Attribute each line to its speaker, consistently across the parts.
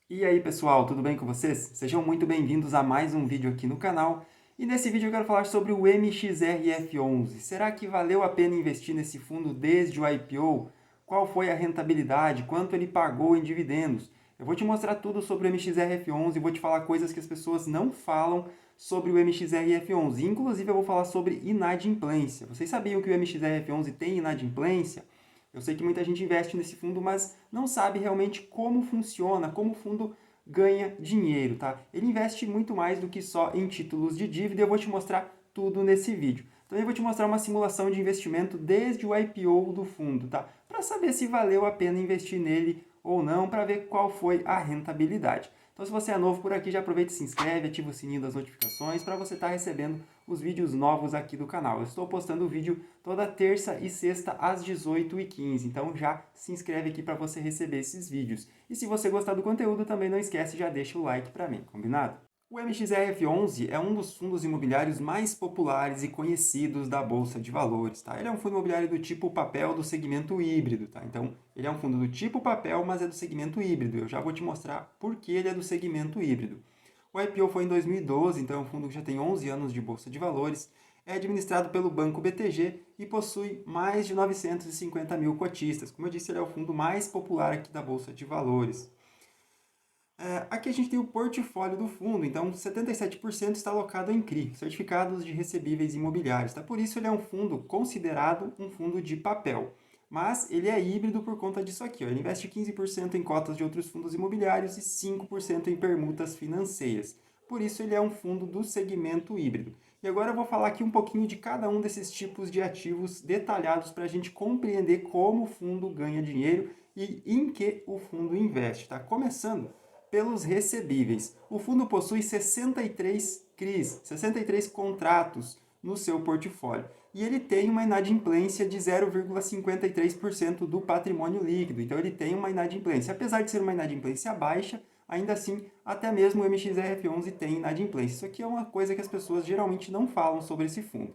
Speaker 1: E aí pessoal, tudo bem com vocês? Sejam muito bem-vindos a mais um vídeo aqui no canal. E nesse vídeo eu quero falar sobre o MXRF11. Será que valeu a pena investir nesse fundo desde o IPO? Qual foi a rentabilidade? Quanto ele pagou em dividendos? Eu vou te mostrar tudo sobre o MXRF11 e vou te falar coisas que as pessoas não falam sobre o MXRF11. Inclusive eu vou falar sobre inadimplência. Vocês sabiam que o MXRF11 tem inadimplência? Eu sei que muita gente investe nesse fundo, mas não sabe realmente como funciona, como o fundo ganha dinheiro, tá? Ele investe muito mais do que só em títulos de dívida e eu vou te mostrar tudo nesse vídeo. Também vou te mostrar uma simulação de investimento desde o IPO do fundo, tá? Para saber se valeu a pena investir nele ou não, para ver qual foi a rentabilidade. Então, se você é novo por aqui, já aproveita e se inscreve, ativa o sininho das notificações para você estar recebendo os vídeos novos aqui do canal. Eu estou postando vídeo toda terça e sexta às 18h15, então já se inscreve aqui para você receber esses vídeos. E se você gostar do conteúdo, também não esquece, já deixa o like para mim, combinado? O MXRF11 é um dos fundos imobiliários mais populares e conhecidos da Bolsa de Valores, tá? Ele é um fundo imobiliário do tipo papel do segmento híbrido, tá? Então, ele é um fundo do tipo papel, mas é do segmento híbrido. Eu já vou te mostrar por que ele é do segmento híbrido. O IPO foi em 2012, então é um fundo que já tem 11 anos de Bolsa de Valores, é administrado pelo Banco BTG e possui mais de 950 mil cotistas. Como eu disse, ele é o fundo mais popular aqui da Bolsa de Valores. Aqui a gente tem o portfólio do fundo, então 77% está alocado em CRI, Certificados de Recebíveis Imobiliários. Tá? Por isso ele é um fundo considerado um fundo de papel. Mas ele é híbrido por conta disso aqui. Ó. Ele investe 15% em cotas de outros fundos imobiliários e 5% em permutas financeiras. Por isso ele é um fundo do segmento híbrido. E agora eu vou falar aqui um pouquinho de cada um desses tipos de ativos detalhados para a gente compreender como o fundo ganha dinheiro e em que o fundo investe. Tá? Começando pelos recebíveis. O fundo possui 63 CRIs, 63 contratos no seu portfólio. E ele tem uma inadimplência de 0,53% do patrimônio líquido. Então ele tem uma inadimplência. Apesar de ser uma inadimplência baixa, ainda assim, até mesmo o MXRF11 tem inadimplência. Isso aqui é uma coisa que as pessoas geralmente não falam sobre esse fundo.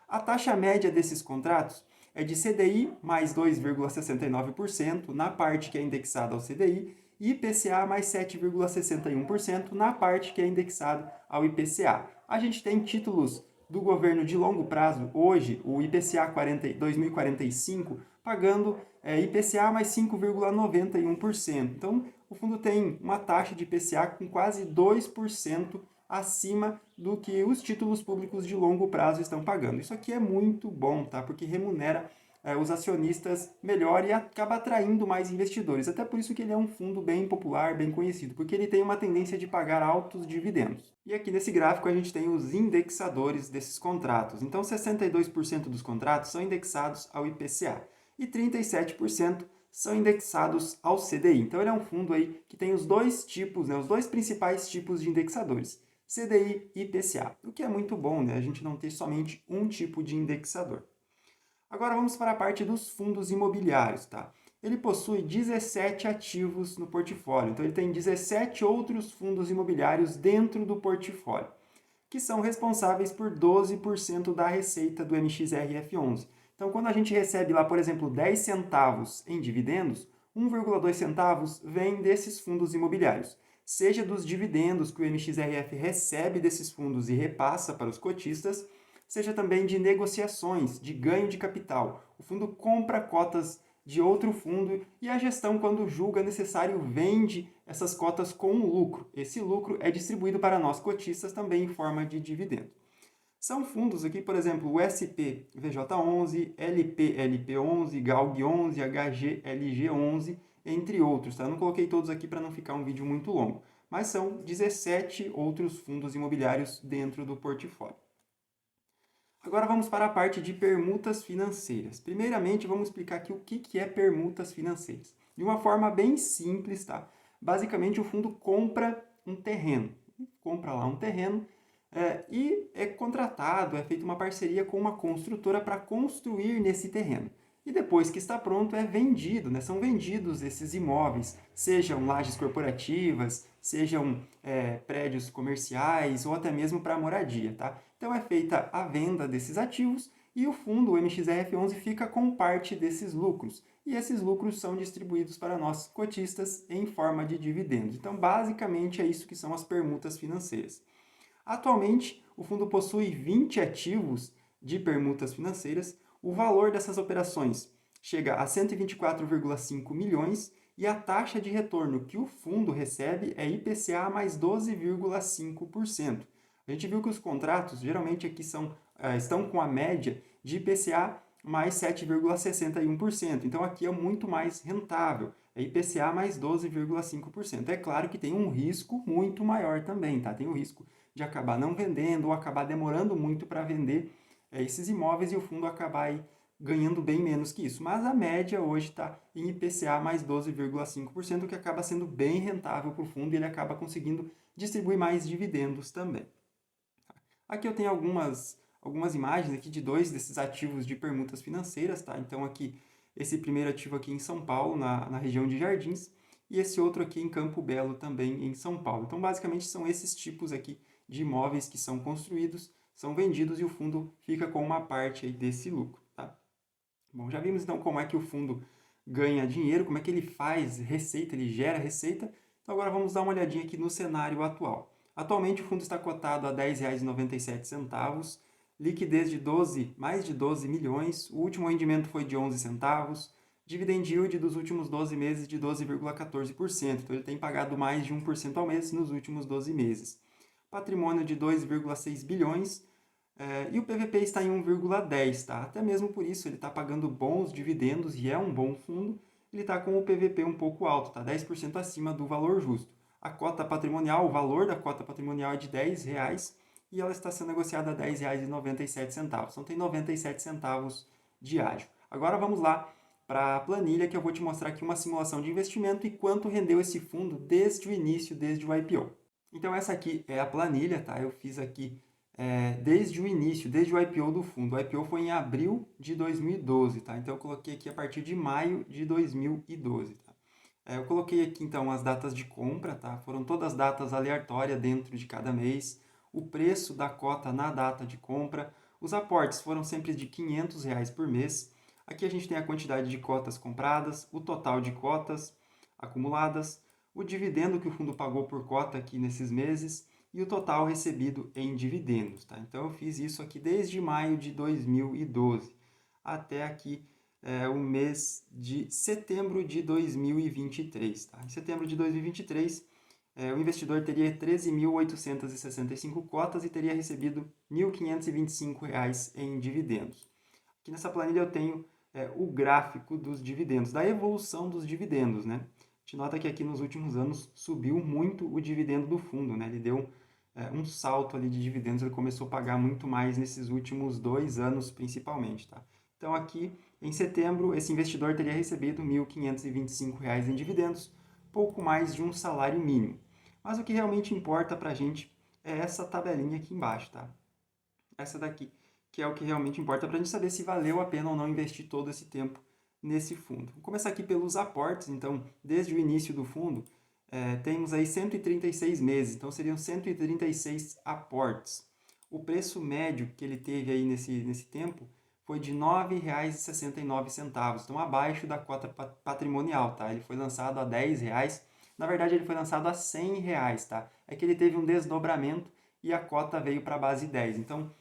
Speaker 1: A taxa média desses contratos é de CDI mais 2,69% na parte que é indexada ao CDI e IPCA mais 7,61% na parte que é indexada ao IPCA. A gente tem títulos do governo de longo prazo, hoje, o IPCA 2045, pagando IPCA mais 5,91%. Então, o fundo tem uma taxa de IPCA com quase 2% acima do que os títulos públicos de longo prazo estão pagando. Isso aqui é muito bom, tá? Porque remunera os acionistas melhor e acaba atraindo mais investidores. Até por isso que ele é um fundo bem popular, bem conhecido, porque ele tem uma tendência de pagar altos dividendos. E aqui nesse gráfico a gente tem os indexadores desses contratos. Então 62% dos contratos são indexados ao IPCA e 37% são indexados ao CDI. Então ele é um fundo aí que tem os dois tipos, os dois principais tipos de indexadores. CDI e IPCA, o que é muito bom, né? A gente não ter somente um tipo de indexador. Agora vamos para a parte dos fundos imobiliários, tá? Ele possui 17 ativos no portfólio, então ele tem 17 outros fundos imobiliários dentro do portfólio, que são responsáveis por 12% da receita do MXRF11. Então, quando a gente recebe lá, por exemplo, 10 centavos em dividendos, 1,2 centavos vem desses fundos imobiliários, seja dos dividendos que o MXRF recebe desses fundos e repassa para os cotistas, seja também de negociações, de ganho de capital. O fundo compra cotas de outro fundo e a gestão, quando julga necessário, vende essas cotas com lucro. Esse lucro é distribuído para nós cotistas também em forma de dividendo. São fundos aqui, por exemplo, o SPVJ11, LPLP11, GALG11, HGLG11, entre outros. Tá? Eu não coloquei todos aqui para não ficar um vídeo muito longo, mas são 17 outros fundos imobiliários dentro do portfólio. Agora vamos para a parte de permutas financeiras. Primeiramente, vamos explicar aqui o que é permutas financeiras. De uma forma bem simples, tá? Basicamente, o fundo compra um terreno. Compra lá um terreno e é contratado, é feita uma parceria com uma construtora para construir nesse terreno. E depois que está pronto, é vendido, né? São vendidos esses imóveis, sejam lajes corporativas, sejam prédios comerciais ou até mesmo para moradia, tá? Então é feita a venda desses ativos e o fundo, o MXRF11, fica com parte desses lucros. e esses lucros são distribuídos para nós cotistas em forma de dividendos. Então, basicamente, é isso que são as permutas financeiras. Atualmente, o fundo possui 20 ativos de permutas financeiras. O valor dessas operações chega a 124,5 milhões e a taxa de retorno que o fundo recebe é IPCA mais 12,5%. A gente viu que os contratos geralmente aqui estão com a média de IPCA mais 7,61%. Então aqui é muito mais rentável, é IPCA mais 12,5%. É claro que tem um risco muito maior também, tá? Tem o risco de acabar não vendendo ou acabar demorando muito para vender esses imóveis e o fundo acabar aí ganhando bem menos que isso. Mas a média hoje está em IPCA mais 12,5%, que acaba sendo bem rentável para o fundo e ele acaba conseguindo distribuir mais dividendos também. Aqui eu tenho algumas imagens aqui de dois desses ativos de permutas financeiras, tá? Então aqui, esse primeiro ativo aqui em São Paulo, na região de Jardins, e esse outro aqui em Campo Belo, também em São Paulo. Então, basicamente, são esses tipos aqui de imóveis que são construídos, são vendidos e o fundo fica com uma parte aí desse lucro, tá? Bom, já vimos então como é que o fundo ganha dinheiro, como é que ele faz receita, ele gera receita. Então agora vamos dar uma olhadinha aqui no cenário atual. Atualmente o fundo está cotado a R$ 10,97, liquidez de mais de 12 milhões, o último rendimento foi de 11 centavos, dividend yield dos últimos 12 meses de 12,14%, então ele tem pagado mais de 1% ao mês nos últimos 12 meses. Patrimônio de 2,6 bilhões, e o PVP está em 1,10, tá? Até mesmo por isso ele está pagando bons dividendos e é um bom fundo, ele está com o PVP um pouco alto, tá? 10% acima do valor justo. A cota patrimonial, o valor da cota patrimonial é de R$10 e ela está sendo negociada a R$10,97. Então tem 97 centavos de ágio. Agora vamos lá para a planilha que eu vou te mostrar aqui uma simulação de investimento e quanto rendeu esse fundo desde o início, desde o IPO. Então essa aqui é a planilha, tá? Eu fiz aqui desde o início, desde o IPO do fundo. O IPO foi em abril de 2012, tá? Então eu coloquei aqui a partir de maio de 2012, tá? Eu coloquei aqui então as datas de compra, tá? Foram todas datas aleatórias dentro de cada mês, o preço da cota na data de compra, os aportes foram sempre de R$500 por mês. Aqui a gente tem a quantidade de cotas compradas, o total de cotas acumuladas, o dividendo que o fundo pagou por cota aqui nesses meses e o total recebido em dividendos, tá? Então eu fiz isso aqui desde maio de 2012 até aqui o mês de setembro de 2023, tá? Em setembro de 2023, o investidor teria 13.865 cotas e teria recebido R$ 1.525 em dividendos. Aqui nessa planilha eu tenho o gráfico dos dividendos, da evolução dos dividendos, né? A gente nota que aqui nos últimos anos subiu muito o dividendo do fundo, né? Ele deu um salto ali de dividendos, ele começou a pagar muito mais nesses últimos 2 anos principalmente, tá? Então aqui em setembro esse investidor teria recebido R$ 1.525 em dividendos, pouco mais de um salário mínimo. Mas o que realmente importa para a gente é essa tabelinha aqui embaixo, tá? Essa daqui, que é o que realmente importa para a gente saber se valeu a pena ou não investir todo esse tempo nesse fundo. Vou começar aqui pelos aportes, então, desde o início do fundo, temos aí 136 meses, então seriam 136 aportes. O preço médio que ele teve aí nesse tempo foi de R$ 9,69, então abaixo da cota patrimonial, tá? Ele foi lançado a R$10, na verdade ele foi lançado a R$100, tá? É que ele teve um desdobramento e a cota veio para a base 10, então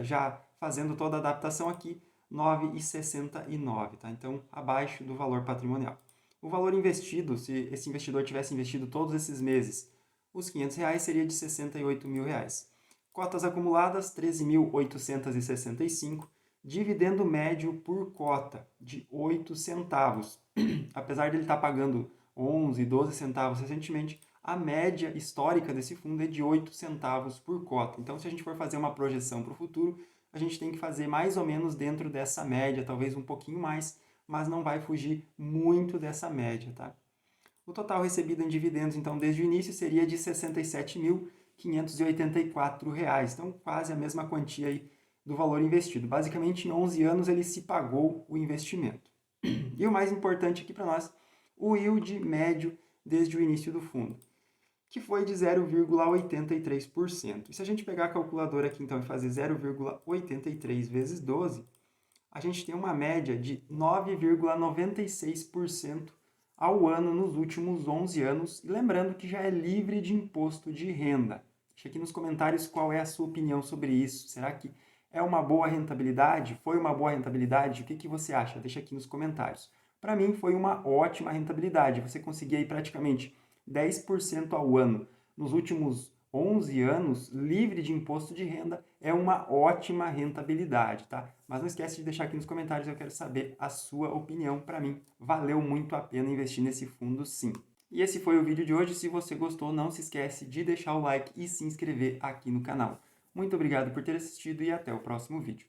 Speaker 1: já fazendo toda a adaptação aqui, R$ 9,69, tá? Então abaixo do valor patrimonial. O valor investido, se esse investidor tivesse investido todos esses meses, os R$500 seria de R$ 68 mil. Cotas acumuladas, 13.865. Dividendo médio por cota, de 8 centavos. Apesar de ele estar pagando 11, 12 centavos recentemente, a média histórica desse fundo é de 8 centavos por cota. Então, se a gente for fazer uma projeção para o futuro, a gente tem que fazer mais ou menos dentro dessa média, talvez um pouquinho mais, mas não vai fugir muito dessa média, tá? O total recebido em dividendos, então, desde o início, seria de R$ 67.584. Então, quase a mesma quantia aí do valor investido. Basicamente, em 11 anos, ele se pagou o investimento. E o mais importante aqui para nós, o yield médio desde o início do fundo, que foi de 0,83%. E se a gente pegar a calculadora aqui, então, e fazer 0,83 vezes 12, a gente tem uma média de 9,96% ao ano nos últimos 11 anos, e lembrando que já é livre de imposto de renda. Deixa aqui nos comentários qual é a sua opinião sobre isso. Será que é uma boa rentabilidade? Foi uma boa rentabilidade? O que você acha? Deixa aqui nos comentários. Para mim, foi uma ótima rentabilidade. Você conseguia aí praticamente 10% ao ano nos últimos 11 anos, livre de imposto de renda, é uma ótima rentabilidade, tá? Mas não esquece de deixar aqui nos comentários, eu quero saber a sua opinião. Para mim, valeu muito a pena investir nesse fundo, sim. E esse foi o vídeo de hoje. Se você gostou, não se esquece de deixar o like e se inscrever aqui no canal. Muito obrigado por ter assistido e até o próximo vídeo.